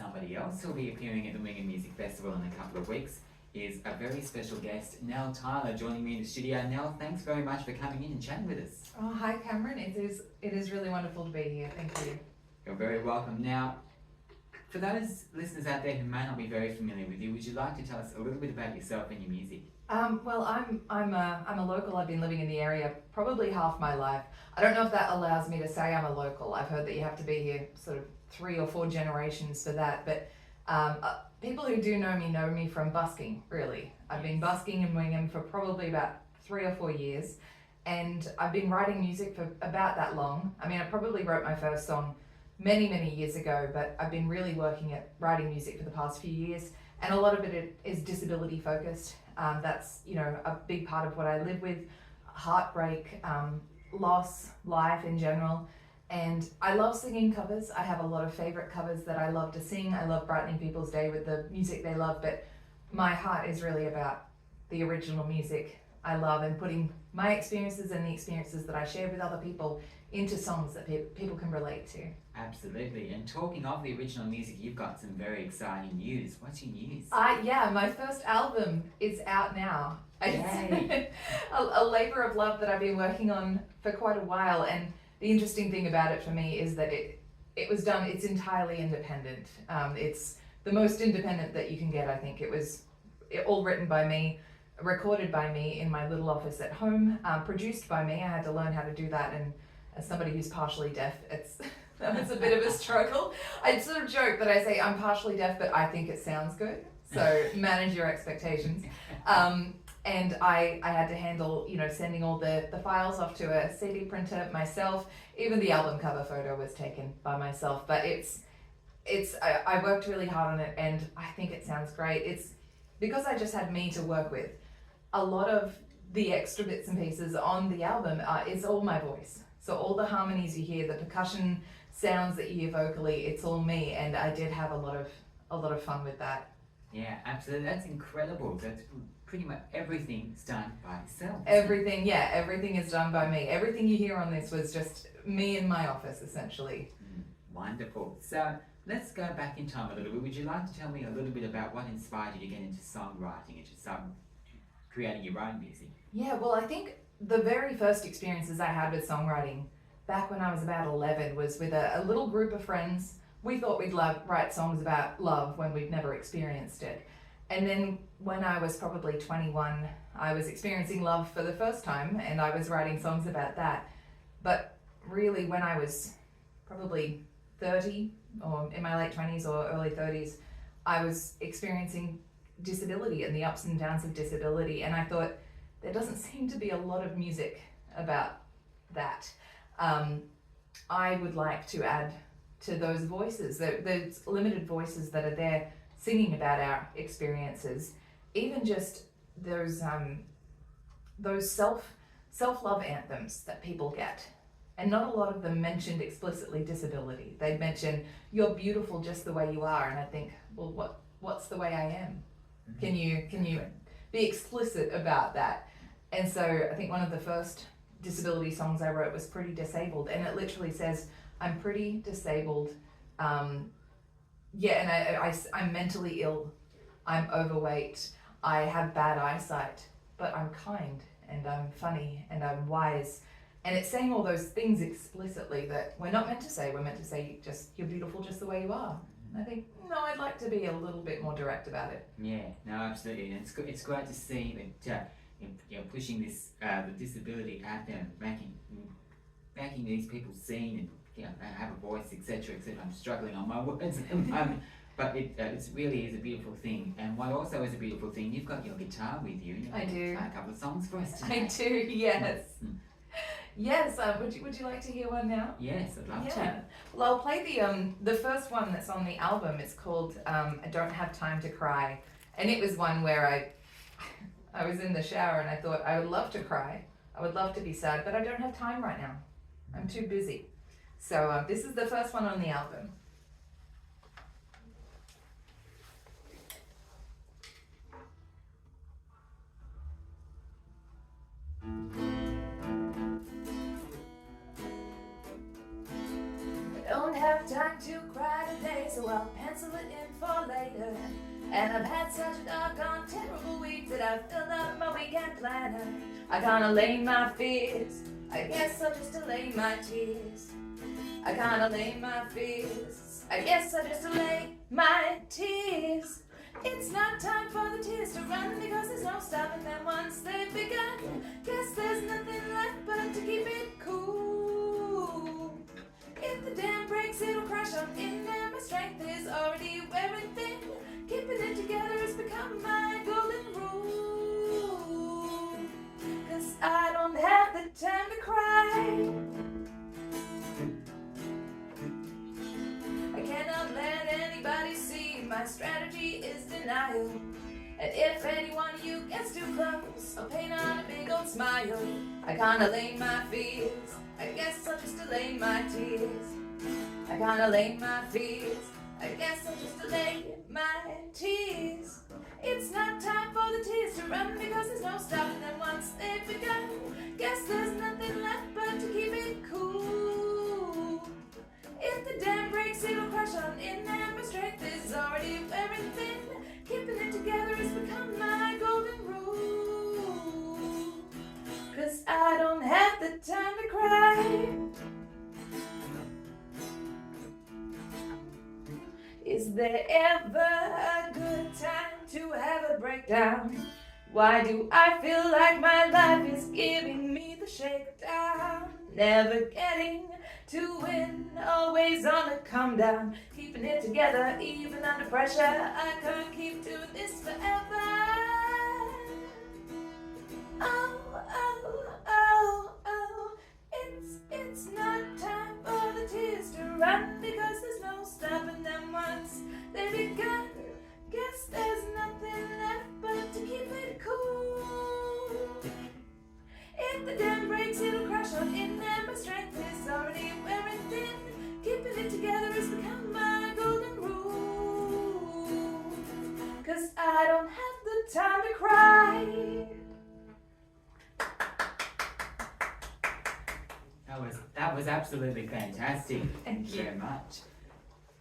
somebody else who'll be appearing at the Wingham Music Festival in a couple of weeks is a very special guest, Nell Tyler, joining me in the studio. Nell, thanks very much for coming in and chatting with us. Oh, hi Cameron. It is really wonderful to be here. Thank you. You're very welcome. Now, for those listeners out there who may not be very familiar with you, would you like to tell us a little bit about yourself and your music? Well, I'm a local. I've been living in the area probably half my life. I don't know if that allows me to say I'm a local. I've heard that you have to be here sort of 3 or 4 generations for that. But people who do know me from busking, really. I've been busking in Wingham for probably about 3 or 4 years. And I've been writing music for about that long. I mean, I probably wrote my first song many years ago, but I've been really working at writing music for the past few years. And a lot of it is disability focused. That's, a big part of what I live with. Heartbreak, loss, life in general. And I love singing covers. I have a lot of favorite covers that I love to sing. I love brightening people's day with the music they love, but my heart is really about the original music I love and putting my experiences and the experiences that I share with other people into songs that people can relate to. Absolutely. And talking of the original music, you've got some very exciting news. What's your news? Yeah, my first album is out now. Yay. a labor of love that I've been working on for quite a while, and the interesting thing about it for me is that it was done, it's entirely independent. It's the most independent that you can get, I think. It was all written by me, recorded by me in my little office at home, produced by me. I had to learn how to do that, and as somebody who's partially deaf, that was a bit of a struggle. I sort of joke that I say I'm partially deaf, but I think it sounds good. So manage your expectations. And I had to handle, sending all the files off to a CD printer myself. Even the album cover photo was taken by myself. But I worked really hard on it, and I think it sounds great. It's because I just had me to work with. A lot of the extra bits and pieces on the album is all my voice. So all the harmonies you hear, the percussion sounds that you hear vocally, it's all me, and I did have a lot of fun with that. Yeah, absolutely. That's incredible. That's pretty much everything's done by yourself. Everything is done by me. Everything you hear on this was just me in my office, essentially. Wonderful. So let's go back in time a little bit. Would you like to tell me a little bit about what inspired you to get into songwriting and to start creating your own music? Yeah, well, I think the very first experiences I had with songwriting back when I was about 11 was with a little group of friends. We thought we'd write songs about love when we'd never experienced it. And then when I was probably 21, I was experiencing love for the first time, and I was writing songs about that. But really, when I was probably 30 or in my late 20s or early 30s, I was experiencing disability and the ups and downs of disability, and I thought there doesn't seem to be a lot of music about that. I would like to add to those voices, those limited voices that are there singing about our experiences, even just those self-love anthems that people get. And not a lot of them mentioned explicitly disability. They'd mention, you're beautiful just the way you are, and I think, well, what's the way I am? Can you be explicit about that? And so I think one of the first disability songs I wrote was Pretty Disabled, and it literally says, I'm pretty disabled, and I'm mentally ill, I'm overweight, I have bad eyesight, but I'm kind, and I'm funny, and I'm wise. And it's saying all those things explicitly that we're not meant to say. We're meant to say, just, you're beautiful just the way you are. And I think, no, I'd like to be a little bit more direct about it. Yeah, no, absolutely. And it's great to see that pushing this the disability out there and making these people seen and have a voice, etc. I'm struggling on my words at the moment, but it really is a beautiful thing. And what also is a beautiful thing, you've got your guitar with you. I do. Play a couple of songs for us today. I do. Yes. Yes. Would you like to hear one now? Yes, I'd love to. Well, I'll play the first one that's on the album. It's called I Don't Have Time to Cry, and it was one where I was in the shower and I thought I would love to cry. I would love to be sad, but I don't have time right now. I'm too busy. So this is the first one on the album. I don't have time to cry today, so so I'll pencil it in for later. And I've had such a doggone terrible week that I've filled up my weekend planner. I can't allay my fears, I guess I'll just allay my tears. I can't allay my fears, I guess I'll just allay my tears. It's not time for the tears to run because there's no stopping them once they've begun. Guess there's nothing left but to keep it cool. If the dam breaks, it'll crash on in there. My strength is already wearing thin. Keeping it together has become my golden rule. 'Cause I don't have the time to cry. I cannot let anybody see my strategy is denial. And if any one of you gets too close, I'll paint on a big old smile. I can't allay my fears, I guess I'll just allay my tears. I can't allay my fears, I guess I'll just allay my tears. It's not time for the tears to run because there's no stopping them once they've begun. Guess there's nothing left but to keep it cool. If the dam breaks, it'll crash on in there. My strength is already wearing thin. Keeping it together has become my golden rule. 'Cause I don't have the time to cry. Is there ever a good time to have a breakdown? Why do I feel like my life is giving me the shakedown? Never getting to win, always on the come down. Keeping it together even under pressure. I could keep doing this forever. Oh, oh, oh, oh. It's not time for the tears to run because there's no stopping them once they begun. Guess there's nothing left but to keep it cool. If the dam breaks, it'll crash on in there. My strength is already wearing thin. Keeping it together has become my golden rule. 'Cause I don't have the time to cry. That was absolutely fantastic. Thank you very much.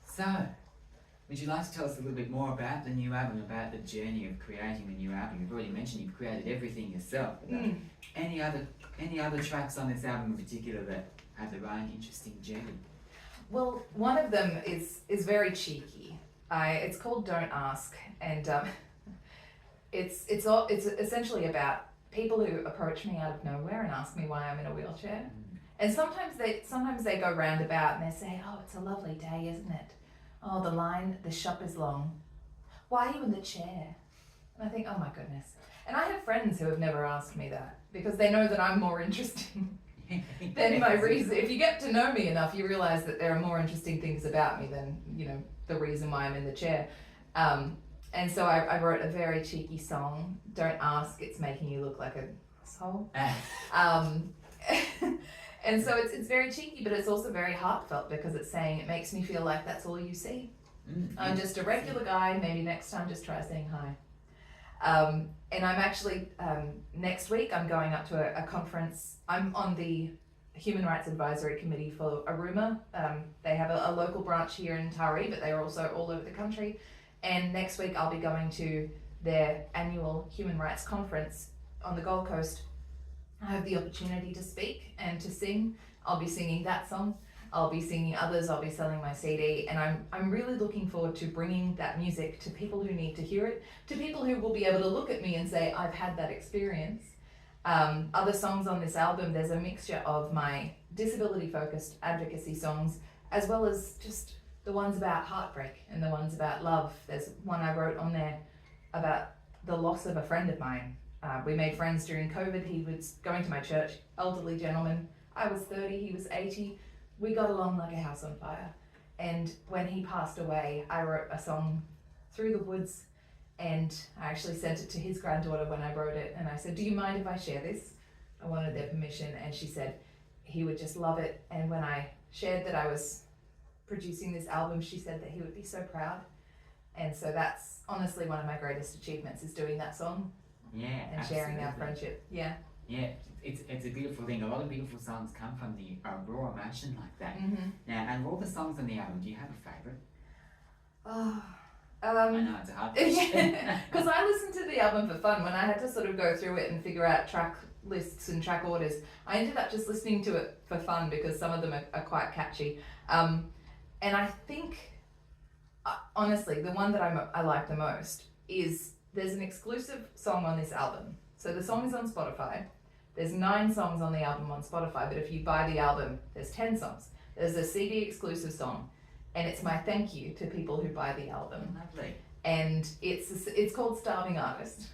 So, would you like to tell us a little bit more about the new album, about the journey of creating the new album? You've already mentioned you've created everything yourself. Any other tracks on this album in particular that have their own interesting journey? Well, one of them is very cheeky. It's called Don't Ask, and it's essentially about people who approach me out of nowhere and ask me why I'm in a wheelchair. And sometimes they go roundabout and they say, "Oh, it's a lovely day, isn't it? Oh, the shop is long. Why are you in the chair?" And I think, oh my goodness. And I have friends who have never asked me that because they know that I'm more interesting than my reason. If you get to know me enough, you realize that there are more interesting things about me than, the reason why I'm in the chair. And so I wrote a very cheeky song, Don't Ask, It's Making You Look Like a Asshole. And so it's very cheeky, but it's also very heartfelt because it's saying it makes me feel like that's all you see. I'm just a regular guy, maybe next time just try saying hi. And I'm actually, next week I'm going up to a conference. I'm on the Human Rights Advisory Committee for Aruma. They have a local branch here in Taree, but they are also all over the country. And next week I'll be going to their annual Human Rights Conference on the Gold Coast. I have the opportunity to speak and to sing. I'll be singing that song. I'll be singing others. I'll be selling my CD, and I'm really looking forward to bringing that music to people who need to hear it, to people who will be able to look at me and say, "I've had that experience." Other songs on this album, there's a mixture of my disability-focused advocacy songs, as well as just the ones about heartbreak and the ones about love. There's one I wrote on there about the loss of a friend of mine. We made friends during COVID. He was going to my church, elderly gentleman. I was 30, he was 80. We got along like a house on fire. And when he passed away, I wrote a song, Through the Woods, and I actually sent it to his granddaughter when I wrote it. And I said, "Do you mind if I share this?" I wanted their permission, and she said he would just love it. And when I shared that I was producing this album, she said that he would be so proud. And so that's honestly one of my greatest achievements, is doing that song. Yeah, and sharing our friendship. Yeah, it's a beautiful thing. A lot of beautiful songs come from the raw emotion like that. Mm-hmm. Now, and of all the songs on the album, do you have a favourite? Oh, I know it's a hard question. because I listened to the album for fun. When I had to sort of go through it and figure out track lists and track orders, I ended up just listening to it for fun because some of them are quite catchy. And I think, honestly, the one that I like the most is there's an exclusive song on this album. So the song is on Spotify. There's 9 songs on the album on Spotify, but if you buy the album, there's 10 songs. There's a CD exclusive song, and it's my thank you to people who buy the album. Lovely. And it's called Starving Artist.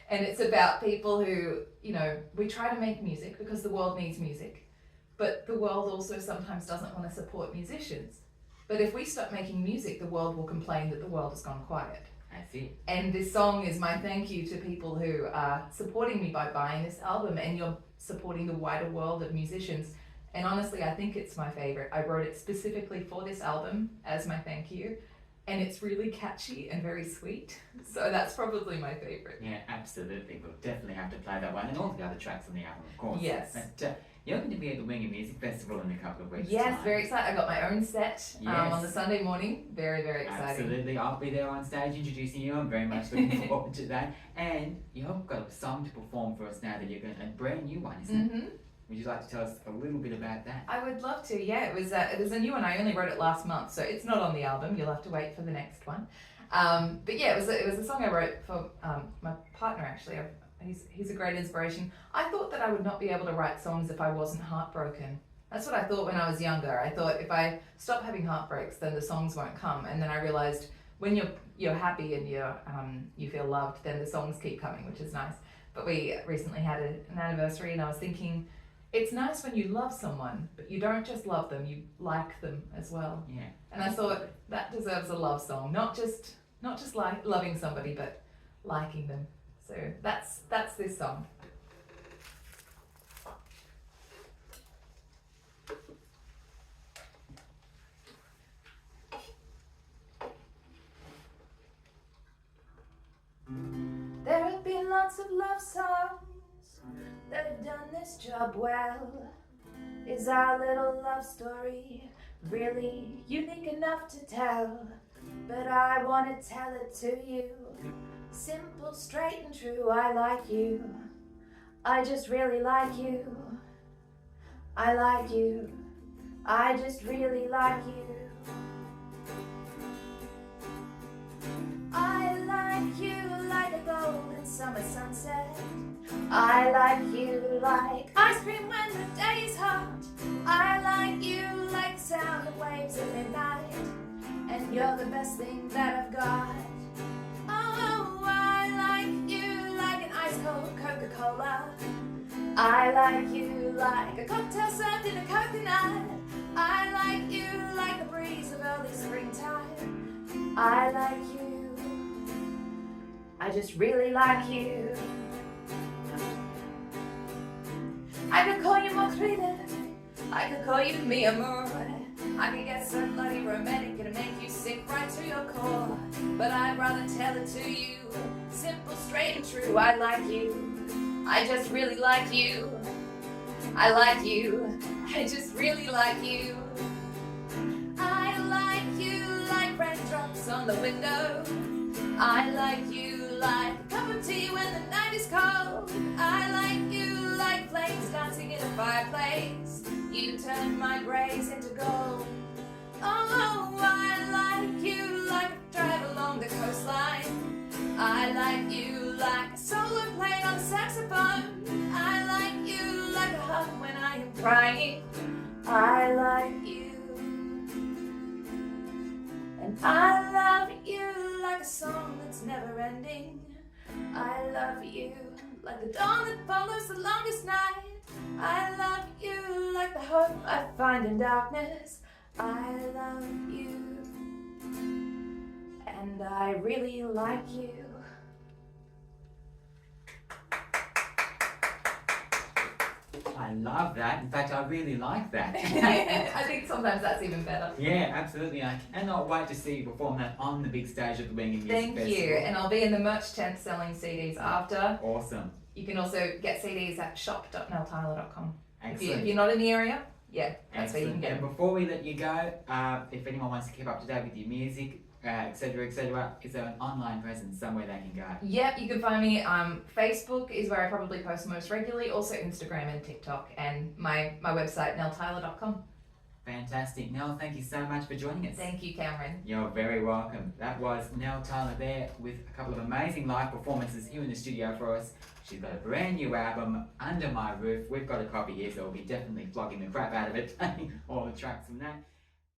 And it's about people who, you know, we try to make music because the world needs music, but the world also sometimes doesn't want to support musicians. But if we stop making music, the world will complain that the world has gone quiet. That's it. And this song is my thank you to people who are supporting me by buying this album, and you're supporting the wider world of musicians. And honestly, I think it's my favorite. I wrote it specifically for this album as my thank you, and it's really catchy and very sweet. So that's probably my favorite. Yeah, absolutely. We'll definitely have to play that one, and all the other tracks on the album, of course. Yes. But, you're going to be at the Wingham Music Festival in a couple of weeks' Yes, time. very excited. I got my own set Yes. on the Sunday morning. Very, very exciting. Absolutely. I'll be there on stage introducing you. I'm very much looking forward to that. And you've got a song to perform for us now that you're going to, a brand new one, isn't it? Mm-hmm. Would you like to tell us a little bit about that? I would love to. Yeah, it was a new one. I only wrote it last month, so it's not on the album. You'll have to wait for the next one. But yeah, it was a song I wrote for my partner actually. He's a great inspiration. I thought that I would not be able to write songs if I wasn't heartbroken. That's what I thought when I was younger. I thought if I stop having heartbreaks, then the songs won't come. And then I realized when you're happy and you feel loved, then the songs keep coming, which is nice. But we recently had an anniversary, and I was thinking, it's nice when you love someone, but you don't just love them, you like them as well. Yeah. And I thought that deserves a love song, not just like loving somebody, but liking them. So that's this song. There have been lots of love songs that have done this job well. Is our little love story really unique enough to tell? But I want to tell it to you. Simple, straight and true, I like you. I just really like you. I like you. I just really like you. I like you like a golden summer sunset. I like you like ice cream when the day is hot. I like you like the sound of waves at midnight. And you're the best thing that I've got. Oh, I like you like an ice cold Coca-Cola. I like you like a cocktail served in a coconut. I like you like the breeze of early springtime. I like you. I just really like you. I could call you Mokrita. I could call you mi amor. I could get so bloody romantic and make you sick right to your core. But I'd rather tell it to you, simple, straight and true. I like you. I just really like you. I like you. I just really like you. I like you like raindrops on the window. I like you like a cup of tea when the night is cold. I like you like flames dancing in a fireplace. You turn my grays into gold. Oh, I like you like a drive along the coastline. I like you like a solo played on saxophone. I like you like a hug when I am crying. I like you. And I love you like a song that's never ending. I love you like the dawn that follows the longest night. I love you like the hope I find in darkness. I love you. And I really like you. I love that. In fact, I really like that. I think sometimes that's even better. Yeah, absolutely. I cannot wait to see you perform that on the big stage of the Wingham Music Thank Festival. you. And I'll be in the merch tent selling CDs after. Awesome. You can also get CDs at shop.nelltyler.com. If Excellent. you're not in the area, yeah, that's where you can Excellent. get And them. before we let you go, if anyone wants to keep up to date with your music, etc., etc.? Is there an online presence somewhere they can go? Yep, you can find me. Facebook is where I probably post most regularly. Also Instagram and TikTok, and my website nelltyler.com. Fantastic. Nell, thank you so much for joining us. Thank you, Cameron. You're very welcome. That was Nell Tyler there with a couple of amazing live performances here in the studio for us. She's got a brand new album, Under My Roof. We've got a copy here, so we'll be definitely flogging the crap out of it, playing all the tracks from that.